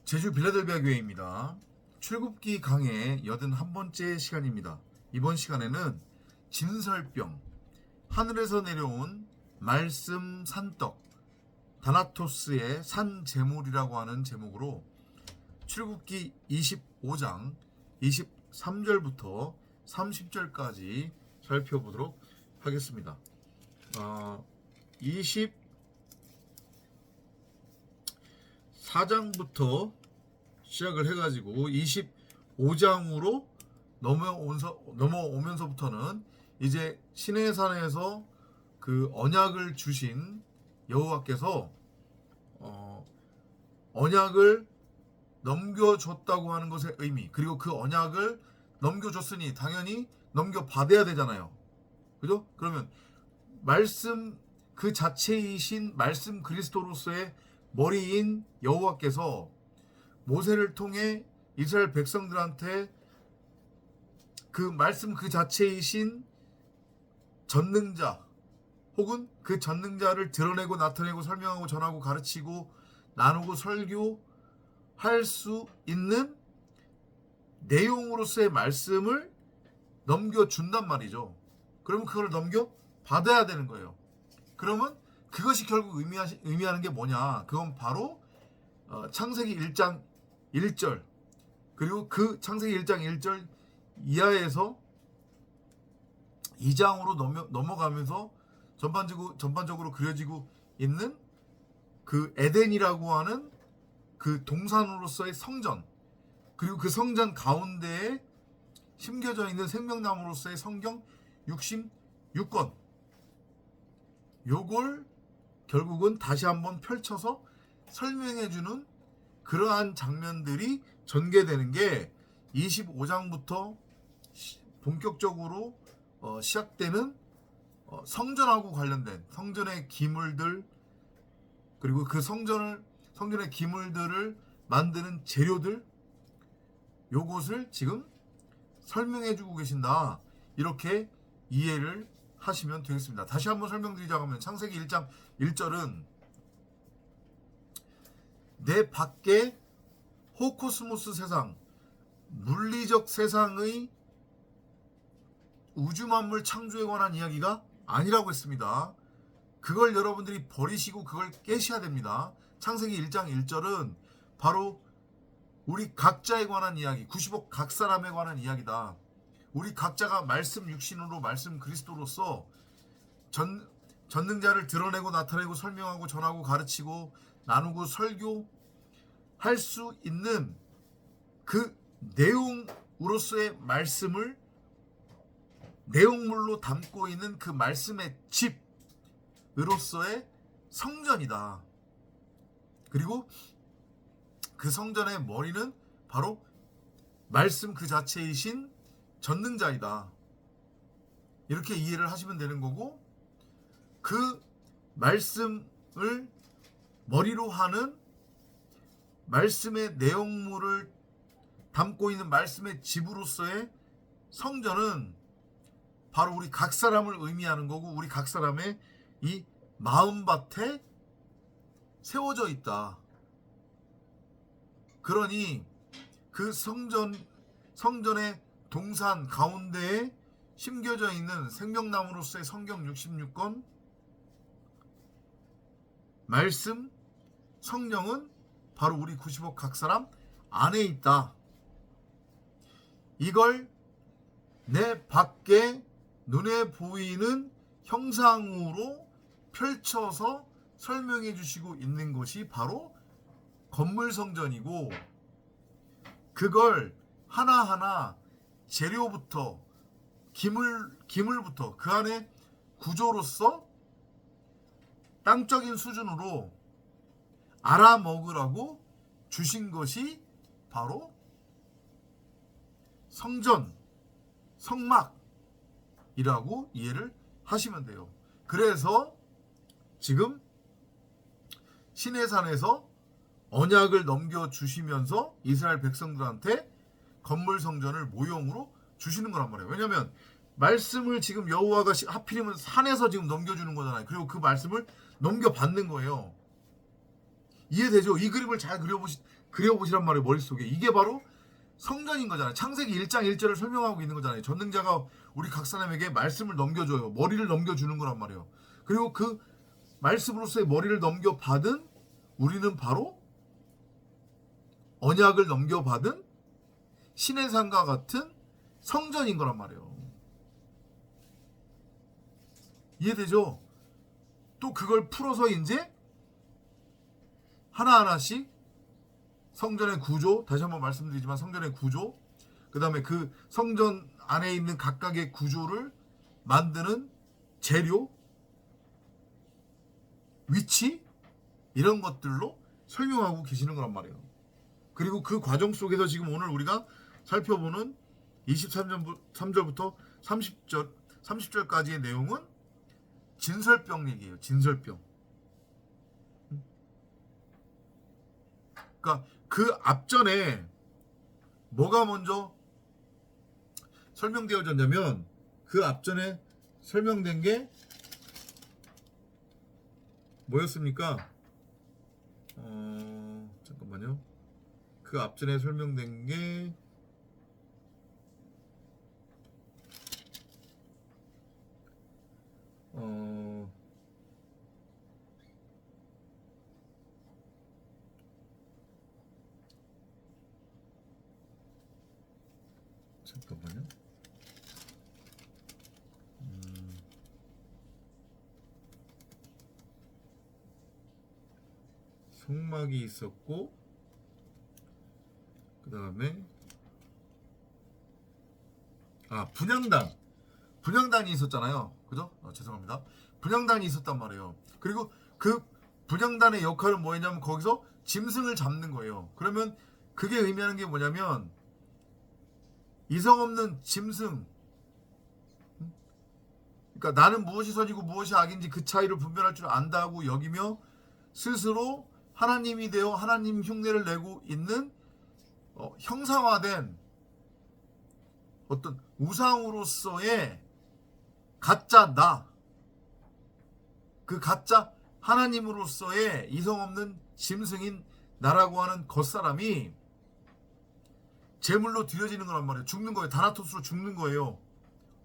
제주 빌라델비아 교회입니다. 출굽기 강의 81번째 시간입니다. 이번 시간에는 진설병, 하늘에서 내려온 말씀 산떡, 다나토스의 산제물이라고 하는 제목으로 출굽기 25장 23절부터 30절까지 살펴보도록 하겠습니다. 24장부터 시작을 해가지고 25장으로 넘어오면서부터는 이제 시내산에서 그 언약을 주신 여호와께서 언약을 넘겨줬다고 하는 것의 의미, 그리고 그 언약을 넘겨줬으니 당연히 넘겨받아야 되잖아요. 그죠? 그러면 말씀 그 자체이신 말씀 그리스도로서의 머리인 여호와께서 모세를 통해 이스라엘 백성들한테 그 말씀 그 자체이신 전능자 혹은 그 전능자를 드러내고 나타내고 설명하고 전하고 가르치고 나누고 설교할 수 있는 내용으로서의 말씀을 넘겨준단 말이죠. 그러면 그걸 넘겨받아야 되는 거예요. 그러면 그것이 결국 의미하는 게 뭐냐? 그건 바로 창세기 1장 1절 그리고 그 창세기 1장 1절 이하에서 2장으로 넘어가면서 전반적으로 그려지고 있는 그 에덴이라고 하는 그 동산으로서의 성전, 그리고 그 성전 가운데에 심겨져 있는 생명나무로서의 성경 66권, 요걸 결국은 다시 한번 펼쳐서 설명해주는 그러한 장면들이 전개되는 게 25장부터 본격적으로 시작되는 성전하고 관련된 성전의 기물들, 그리고 그 성전의 기물들을 만드는 재료들, 요것을 지금 설명해주고 계신다, 이렇게 이해를 하시면 되겠습니다. 다시 한번 설명드리자고 하면 창세기 1장 1절은 내 밖에 호코스모스 세상, 물리적 세상의 우주 만물 창조에 관한 이야기가 아니라고 했습니다. 그걸 여러분들이 버리시고 그걸 깨셔야 됩니다. 창세기 1장 1절은 바로 우리 각자에 관한 이야기, 90억 각 사람에 관한 이야기다. 우리 각자가 말씀 육신으로 말씀 그리스도로서 전능자를 드러내고 나타내고 설명하고 전하고 가르치고 나누고 설교할 수 있는 그 내용으로서의 말씀을 내용물로 담고 있는 그 말씀의 집으로서의 성전이다. 그리고 그 성전의 머리는 바로 말씀 그 자체이신 전능자이다. 이렇게 이해를 하시면 되는 거고, 그 말씀을 머리로 하는 말씀의 내용물을 담고 있는 말씀의 집으로서의 성전은 바로 우리 각 사람을 의미하는 거고, 우리 각 사람의 이 마음밭에 세워져 있다. 그러니 그 성전의 동산 가운데에 심겨져 있는 생명나무로서의 성경 66권 말씀, 성령은 바로 우리 90억 각 사람 안에 있다. 이걸 내 밖에 눈에 보이는 형상으로 펼쳐서 설명해 주시고 있는 것이 바로 건물 성전이고, 그걸 하나하나 재료부터 기물부터 그 안에 구조로서 땅적인 수준으로 알아먹으라고 주신 것이 바로 성전, 성막이라고 이해를 하시면 돼요. 그래서 지금 시내산에서 언약을 넘겨주시면서 이스라엘 백성들한테 건물 성전을 모형으로 주시는 거란 말이에요. 왜냐하면 말씀을 지금 여호와가 하필이면 산에서 지금 넘겨주는 거잖아요. 그리고 그 말씀을 넘겨받는 거예요. 이해되죠? 이 그림을 잘 그려보시란 말이에요. 머릿속에. 이게 바로 성전인 거잖아요. 창세기 1장 1절을 설명하고 있는 거잖아요. 전능자가 우리 각 사람에게 말씀을 넘겨줘요. 머리를 넘겨주는 거란 말이에요. 그리고 그 말씀으로서의 머리를 넘겨받은 우리는 바로 언약을 넘겨받은 신의 산과 같은 성전인 거란 말이에요. 이해되죠? 또 그걸 풀어서 이제 하나하나씩 성전의 구조, 다시 한번 말씀드리지만 성전의 구조, 그 다음에 그 성전 안에 있는 각각의 구조를 만드는 재료, 위치, 이런 것들로 설명하고 계시는 거란 말이에요. 그리고 그 과정 속에서 지금 오늘 우리가 살펴보는 23절부터 30절까지의 내용은 진설병 얘기예요. 진설병. 그러니까 그 앞전에 뭐가 먼저 설명되어졌냐면 그 앞전에 설명된 게 뭐였습니까? 잠깐만요. 그 앞전에 설명된 게 잠깐만요. 성막이 있었고 그 다음에 분향단이 있었잖아요. 그죠? 죄송합니다. 분향단이 있었단 말이에요. 그리고 그 분향단의 역할은 뭐였냐면 거기서 짐승을 잡는 거예요. 그러면 그게 의미하는 게 뭐냐면 이성 없는 짐승, 그러니까 나는 무엇이 선이고 무엇이 악인지 그 차이를 분별할 줄 안다고 여기며 스스로 하나님이 되어 하나님 흉내를 내고 있는 형상화된 어떤 우상으로서의 가짜 그 가짜 하나님으로서의 이성 없는 짐승인 나라고 하는 겉사람이 제물로 드려지는 거란 말이에요. 죽는 거예요. 다나토스로 죽는 거예요.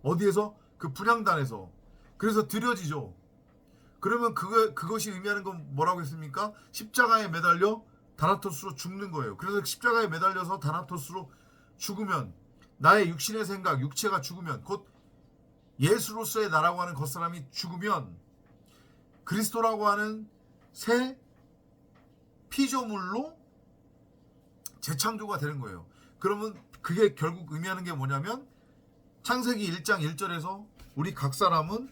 어디에서? 그 분향단에서. 그래서 드려지죠. 그러면 그것이 의미하는 건 뭐라고 했습니까? 십자가에 매달려 다나토스로 죽는 거예요. 그래서 십자가에 매달려서 다나토스로 죽으면 나의 육신의 생각, 육체가 죽으면 곧 예수로서의 나라고 하는 겉사람이 죽으면 그리스도라고 하는 새 피조물로 재창조가 되는 거예요. 그러면 그게 결국 의미하는 게 뭐냐면 창세기 1장 1절에서 우리 각 사람은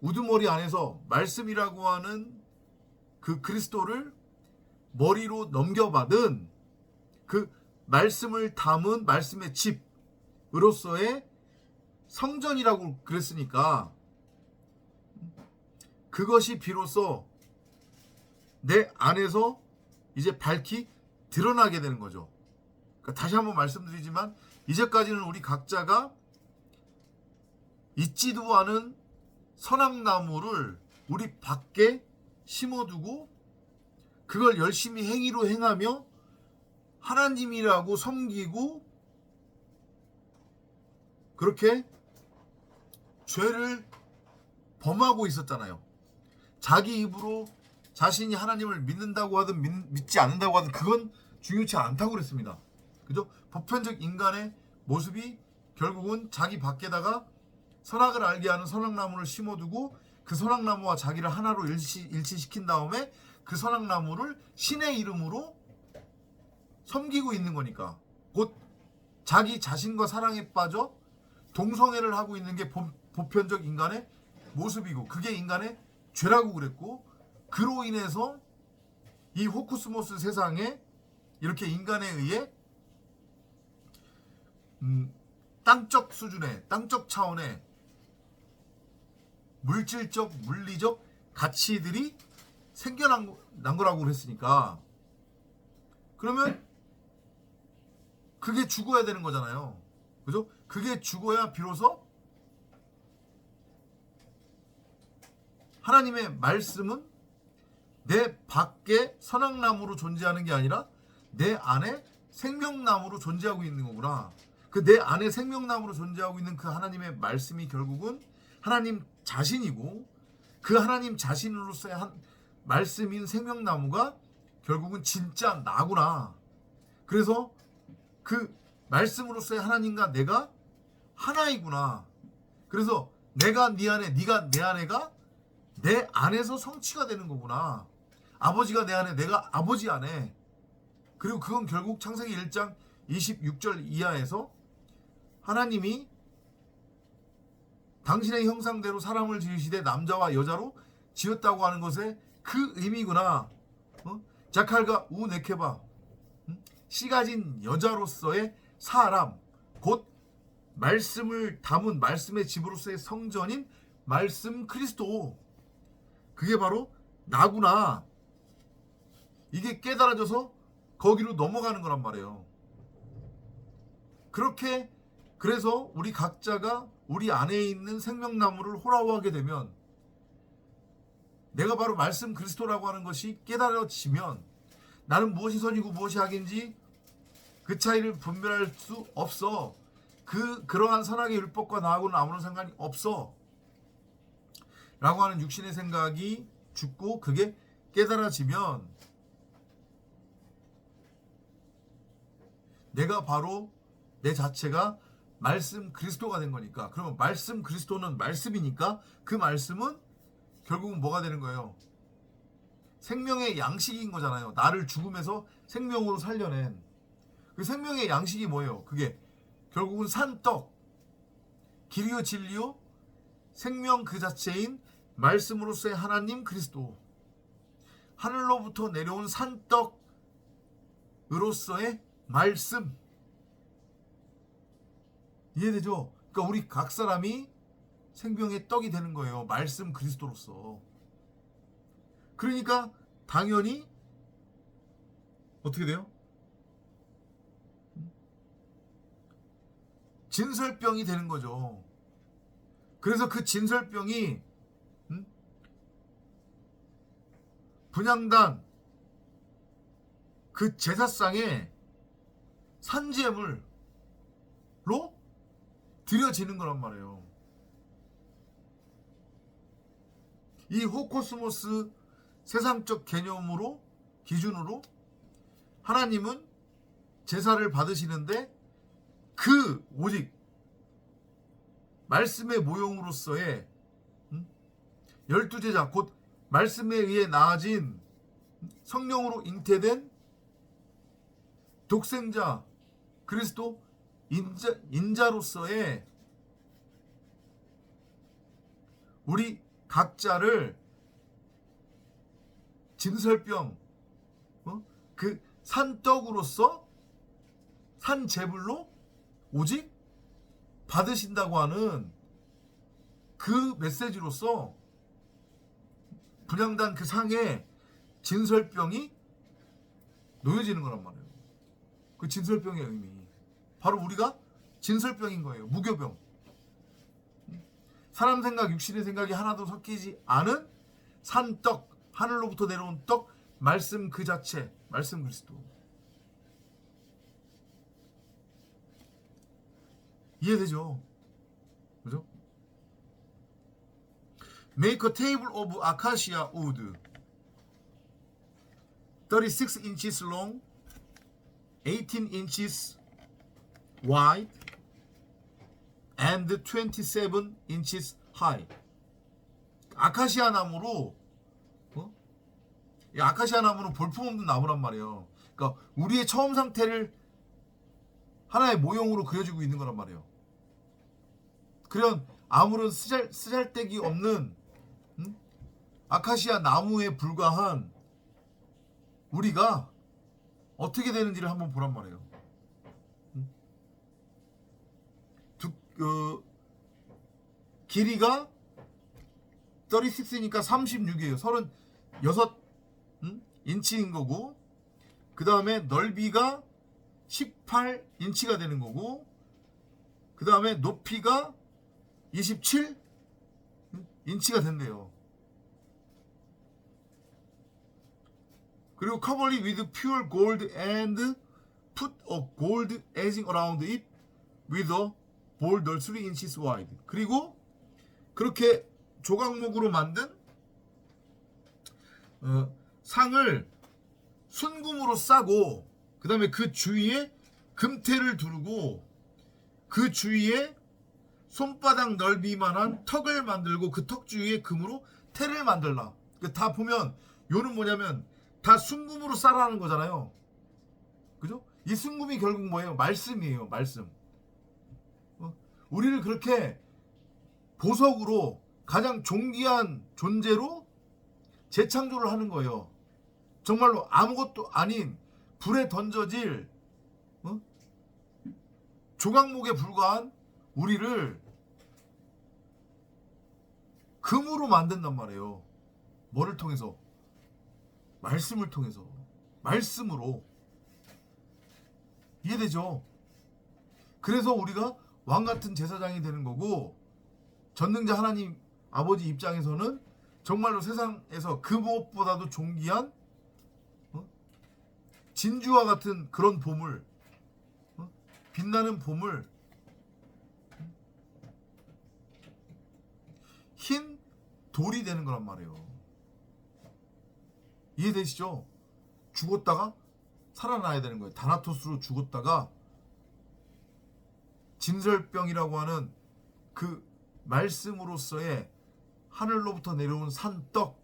우두머리 안에서 말씀이라고 하는 그 그리스도를 머리로 넘겨받은 그 말씀을 담은 말씀의 집으로서의 성전이라고 그랬으니까 그것이 비로소 내 안에서 이제 밝히 드러나게 되는 거죠. 그러니까 다시 한번 말씀드리지만 이제까지는 우리 각자가 있지도 않은 선악나무를 우리 밖에 심어두고 그걸 열심히 행위로 행하며 하나님이라고 섬기고 그렇게 죄를 범하고 있었잖아요. 자기 입으로 자신이 하나님을 믿는다고 하든 믿지 않는다고 하든 그건 중요치 않다고 그랬습니다. 그죠? 보편적 인간의 모습이 결국은 자기 밖에다가 선악을 알게 하는 선악나무를 심어두고 그 선악나무와 자기를 하나로 일치시킨 다음에 그 선악나무를 신의 이름으로 섬기고 있는 거니까 곧 자기 자신과 사랑에 빠져 동성애를 하고 있는 게 보편적 인간의 모습이고 그게 인간의 죄라고 그랬고 그로 인해서 이 호쿠스모스 세상에 이렇게 인간에 의해 땅적 수준의 땅적 차원의 물질적 물리적 가치들이 생겨난 거라고 그랬으니까 그러면 그게 죽어야 되는 거잖아요. 그죠? 그게 죽어야 비로소 하나님의 말씀은 내 밖에 선악나무로 존재하는 게 아니라 내 안에 생명나무로 존재하고 있는 거구나. 그 내 안에 생명나무로 존재하고 있는 그 하나님의 말씀이 결국은 하나님 자신이고, 그 하나님 자신으로서의 말씀인 생명나무가 결국은 진짜 나구나. 그래서 그 말씀으로서의 하나님과 내가 하나이구나. 그래서 내가 네 안에, 네가 내 안에가 내 안에서 성취가 되는 거구나. 아버지가 내 안에, 내가 아버지 안에. 그리고 그건 결국 창세기 1장 26절 이하에서 하나님이 당신의 형상대로 사람을 지으시되 남자와 여자로 지었다고 하는 것의 그 의미구나. 자칼과 우네케바, 씨 가진 여자로서의 사람, 곧 말씀을 담은 말씀의 집으로서의 성전인 말씀 그리스도, 그게 바로 나구나. 이게 깨달아져서 거기로 넘어가는 거란 말이에요. 그렇게, 그래서 우리 각자가 우리 안에 있는 생명나무를 호라워하게 되면, 내가 바로 말씀 그리스도라고 하는 것이 깨달아지면 나는 무엇이 선이고 무엇이 악인지 그 차이를 분별할 수 없어. 그러한 선악의 율법과 나하고는 아무런 상관이 없어 라고 하는 육신의 생각이 죽고, 그게 깨달아지면 내가 바로 내 자체가 말씀 그리스도가 된 거니까. 그러면 말씀 그리스도는 말씀이니까 그 말씀은 결국은 뭐가 되는 거예요? 생명의 양식인 거잖아요. 나를 죽음에서 생명으로 살려낸 그 생명의 양식이 뭐예요? 그게 결국은 산떡, 길이요 진리요 생명 그 자체인 말씀으로서의 하나님 그리스도, 하늘로부터 내려온 산떡으로서의 말씀. 이해되죠? 그러니까 우리 각 사람이 생명의 떡이 되는 거예요. 말씀 그리스도로서. 그러니까 당연히 어떻게 돼요? 진설병이 되는 거죠. 그래서 그 진설병이 분향단 그 제사상에 산재물로 드려지는 거란 말이에요. 이 호코스모스 세상적 개념으로, 기준으로 하나님은 제사를 받으시는데 그 오직 말씀의 모형으로서의 12제자, 곧 말씀에 의해 나아진 성령으로 잉태된 독생자 그리스도 인자로서의 우리 각자를 진설병, 그 산떡으로서 산제물로 오직 받으신다고 하는 그 메시지로서 분향단 그 상에 진설병이 놓여지는 거란 말이에요. 그 진설병의 의미, 바로 우리가 진설병인 거예요. 무교병. 사람 생각, 육신의 생각이 하나도 섞이지 않은 산떡, 하늘로부터 내려온 떡, 말씀 그 자체, 말씀 그리스도. 이해되죠? 그죠? Make a table of acacia wood 36 inches long, 18 inches wide, and 27 inches high. 아카시아 나무로, 이 아카시아 나무는 볼품없는 나무란 말이에요. 그러니까 우리의 처음 상태를 하나의 모형으로 그려주고 있는 거란 말이에요. 그런 아무런 쓰잘데기 없는 아카시아 나무에 불과한 우리가 어떻게 되는지를 한번 보란 말이에요. 길이가 36이니까 36이에요. 36 인치인 거고, 그 다음에 넓이가 18 인치가 되는 거고, 그 다음에 높이가 27 인치가 된대요. 그리고 cover it with pure gold and put a gold edging around it with a boulder 3 inches wide. 그리고 그렇게 조각목으로 만든 상을 순금으로 싸고 그 다음에 그 주위에 금태를 두르고 그 주위에 손바닥 넓이만한 턱을 만들고 그 턱 주위에 금으로 태를 만들라. 다 보면 요는 뭐냐면 다 순금으로 싸라는 거잖아요. 그죠? 이 순금이 결국 뭐예요? 말씀이에요. 말씀. 우리를 그렇게 보석으로 가장 존귀한 존재로 재창조를 하는 거예요. 정말로 아무것도 아닌 불에 던져질 조각목에 불과한 우리를 금으로 만든단 말이에요. 뭐를 통해서? 말씀을 통해서. 말씀으로. 이해되죠? 그래서 우리가 왕같은 제사장이 되는 거고, 전능자 하나님 아버지 입장에서는 정말로 세상에서 그 무엇보다도 존귀한 진주와 같은 그런 보물, 빛나는 보물, 흰 돌이 되는 거란 말이에요. 이해되시죠? 죽었다가 살아나야 되는 거예요. 다나토스로 죽었다가 진설병이라고 하는 그 말씀으로서의 하늘로부터 내려온 산떡,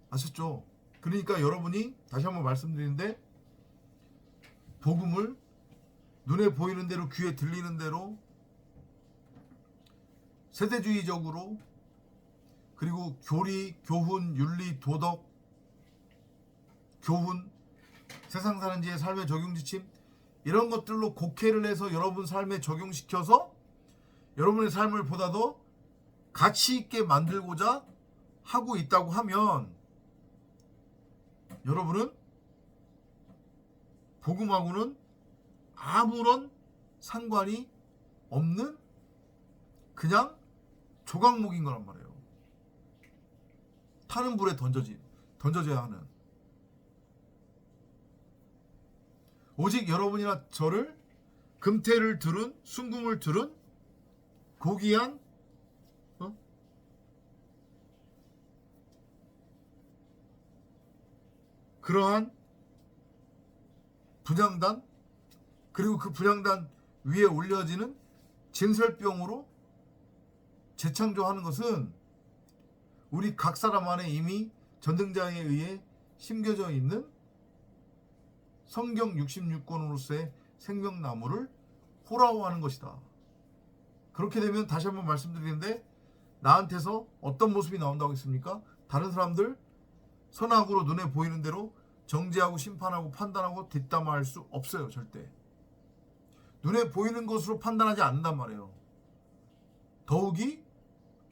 아셨죠? 그러니까 여러분이 다시 한번 말씀드리는데, 복음을 눈에 보이는 대로 귀에 들리는 대로 세대주의적으로, 그리고 교리, 교훈, 윤리, 도덕, 교훈, 세상 사는 지의 삶의 적용 지침, 이런 것들로 곡해를 해서 여러분 삶에 적용시켜서 여러분의 삶을 보다 더 가치 있게 만들고자 하고 있다고 하면, 여러분은 복음하고는 아무런 상관이 없는 그냥 조각목인 거란 말이에요. 타는 불에 던져져야 하는. 오직 여러분이나 저를 금태를 두른, 순금을 두른 고귀한 그러한 분향단, 그리고 그 분향단 위에 올려지는 진설병으로 재창조하는 것은 우리 각 사람 안에 이미 전능자에 의해 심겨져 있는 성경 66권으로서의 생명나무를 호라호하는 것이다. 그렇게 되면 다시 한번 말씀드리는데, 나한테서 어떤 모습이 나온다고 했습니까? 다른 사람들 선악으로 눈에 보이는 대로 정죄하고 심판하고 판단하고 뒷담화할 수 없어요. 절대. 눈에 보이는 것으로 판단하지 않는단 말이에요. 더욱이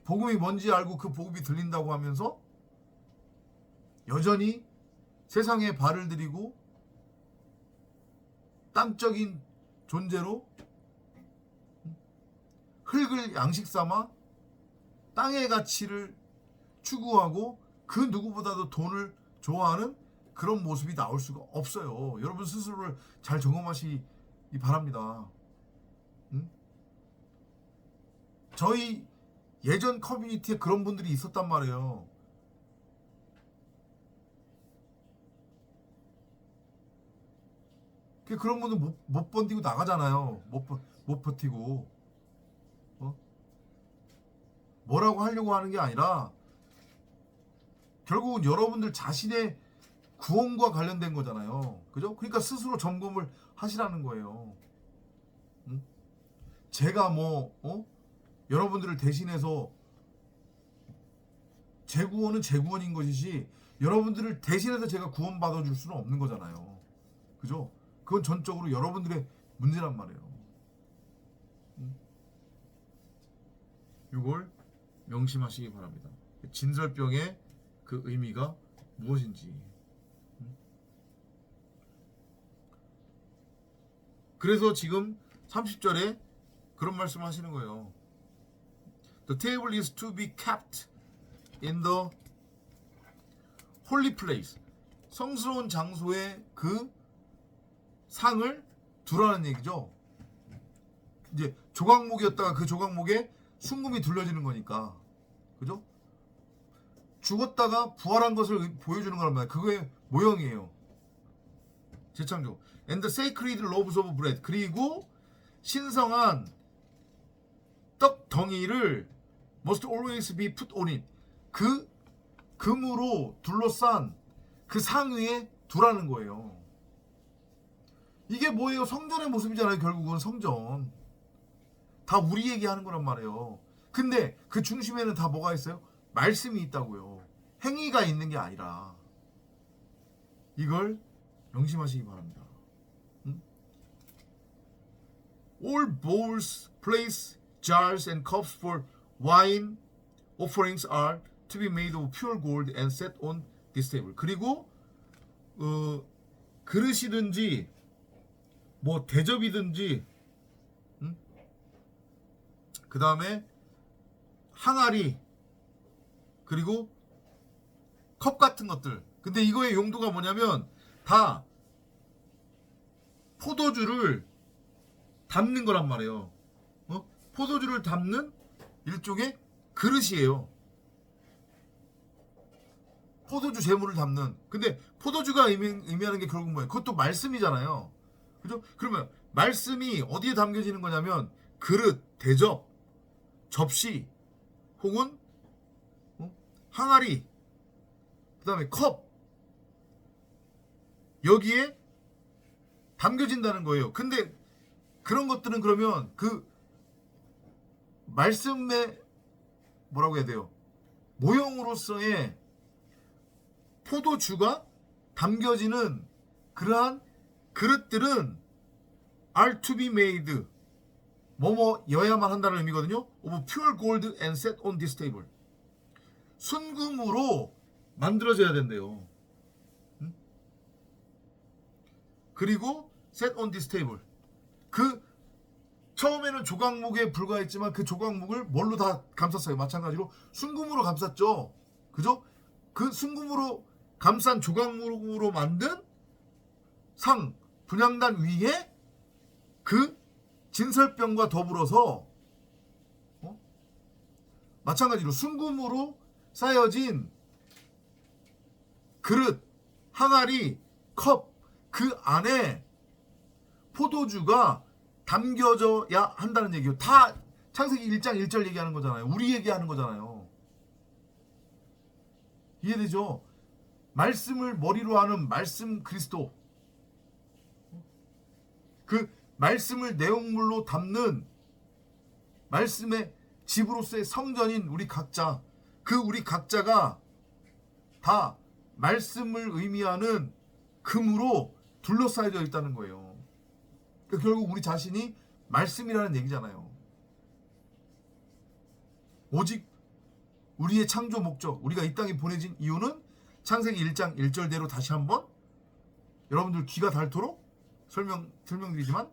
복음이 뭔지 알고 그 복음이 들린다고 하면서 여전히 세상에 발을 들이고 땅적인 존재로 흙을 양식 삼아 땅의 가치를 추구하고 그 누구보다도 돈을 좋아하는 그런 모습이 나올 수가 없어요. 여러분 스스로를 잘 점검하시기 바랍니다. 저희 예전 커뮤니티에 그런 분들이 있었단 말이에요. 그런 분들 못 버티고 나가잖아요. 못 버티고. 뭐라고 하려고 하는 게 아니라 결국은 여러분들 자신의 구원과 관련된 거잖아요. 그죠? 그러니까 스스로 점검을 하시라는 거예요. 제가 여러분들을 대신해서, 제 구원은 제 구원인 것이지 여러분들을 대신해서 제가 구원 받아줄 수는 없는 거잖아요. 그죠? 그건 전적으로 여러분들의 문제란 말이에요. 이걸 명심하시기 바랍니다. 진설병의 그 의미가 무엇인지. 그래서 지금 30절에 그런 말씀을 하시는 거예요. The table is to be kept in the 홀리 플레이스, 성스러운 장소에 그 상을 두라는 얘기죠. 이제 조각목이었다가 그 조각목에 순금이 둘러지는 거니까, 그죠? 죽었다가 부활한 것을 보여주는 거란 말이에요. 그거의 모형이에요. 재창조. And the sacred loaves of bread. 그리고 신성한 떡 덩이를 must always be put on it. 그 금으로 둘러싼 그 상 위에 두라는 거예요. 이게 뭐예요? 성전의 모습이잖아요. 결국은 성전. 다 우리 얘기하는 거란 말이에요. 근데 그 중심에는 다 뭐가 있어요? 말씀이 있다고요. 행위가 있는 게 아니라. 이걸 명심하시기 바랍니다. All bowls, plates, jars, and cups for wine offerings are to be made of pure gold and set on this table. 그리고 그릇이든지 뭐 대접이든지, 그 다음에 항아리, 그리고 컵 같은 것들. 근데 이거의 용도가 뭐냐면 다 포도주를 담는 거란 말이에요. 포도주를 담는 일종의 그릇이에요. 포도주 재물을 담는. 근데 포도주가 의미하는 게 결국 뭐예요? 그것도 말씀이잖아요. 그죠? 그러면 말씀이 어디에 담겨지는 거냐면 그릇, 대접, 접시, 혹은 항아리, 그 다음에 컵, 여기에 담겨진다는 거예요. 근데 그런 것들은 그러면 그 말씀의 뭐라고 해야 돼요? 모형으로서의 포도주가 담겨지는 그러한 그릇들은 are to be made, 뭐뭐여야만 한다는 의미거든요. of pure gold and set on this table. 순금으로 만들어져야 된대요. 그리고 set on this table. 그 처음에는 조각목에 불과했지만 그 조각목을 뭘로 다 감쌌어요? 마찬가지로 순금으로 감쌌죠. 그죠? 그 순금으로 감싼 조각목으로 만든 상, 분향단 위에 그 진설병과 더불어서 마찬가지로 순금으로 쌓여진 그릇, 항아리, 컵, 그 안에 포도주가 담겨져야 한다는 얘기예요. 다 창세기 1장 1절 얘기하는 거잖아요. 우리 얘기하는 거잖아요. 이해되죠? 말씀을 머리로 하는 말씀 그리스도. 그 말씀을 내용물로 담는 말씀의 집으로서의 성전인 우리 각자. 그 우리 각자가 다 말씀을 의미하는 금으로 둘러싸여져 있다는 거예요. 그러니까 결국 우리 자신이 말씀이라는 얘기잖아요. 오직 우리의 창조 목적, 우리가 이 땅에 보내진 이유는 창세기 1장 1절대로 다시 한번 여러분들 귀가 닳도록 설명드리지만,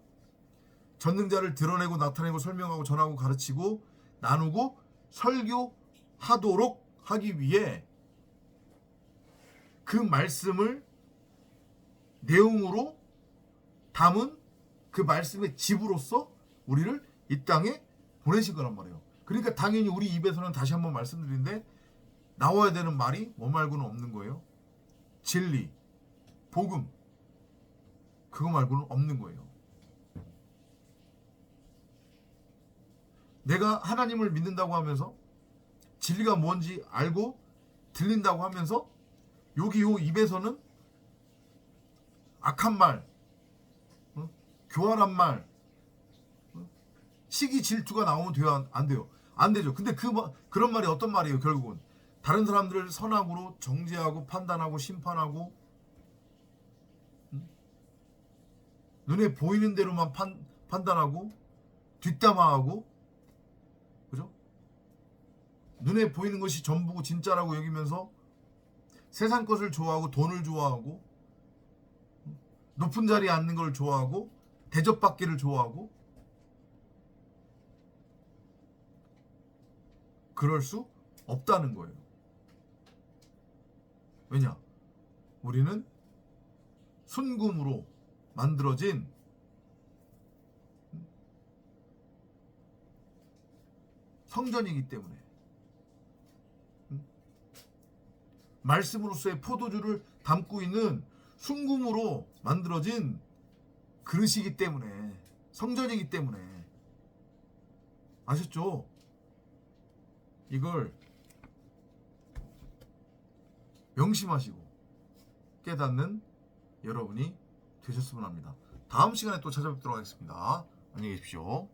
전능자를 드러내고 나타내고 설명하고 전하고 가르치고 나누고 설교하도록 하기 위해 그 말씀을 내용으로 담은 그 말씀의 집으로서 우리를 이 땅에 보내신 거란 말이에요. 그러니까 당연히 우리 입에서는 다시 한번 말씀드리는데 나와야 되는 말이 뭐 말고는 없는 거예요. 진리, 복음, 그거 말고는 없는 거예요. 내가 하나님을 믿는다고 하면서 진리가 뭔지 알고 들린다고 하면서 여기 요 입에서는 악한 말, 교활한 말, 시기 질투가 나오면 돼요? 안 돼요? 안 되죠. 근데 그런 말이 어떤 말이에요? 결국은 다른 사람들을 선악으로 정죄하고 판단하고 심판하고, 눈에 보이는 대로만 판단하고 뒷담화하고, 그죠? 눈에 보이는 것이 전부고 진짜라고 여기면서 세상 것을 좋아하고 돈을 좋아하고 높은 자리에 앉는 걸 좋아하고 대접받기를 좋아하고, 그럴 수 없다는 거예요. 왜냐? 우리는 순금으로 만들어진 성전이기 때문에 말씀으로서의 포도주를 담고 있는 순금으로 만들어진 그릇이기 때문에 성전이기 때문에 아셨죠? 이걸 명심하시고 깨닫는 여러분이 되셨으면 합니다. 다음 시간에 또 찾아뵙도록 하겠습니다. 안녕히 계십시오.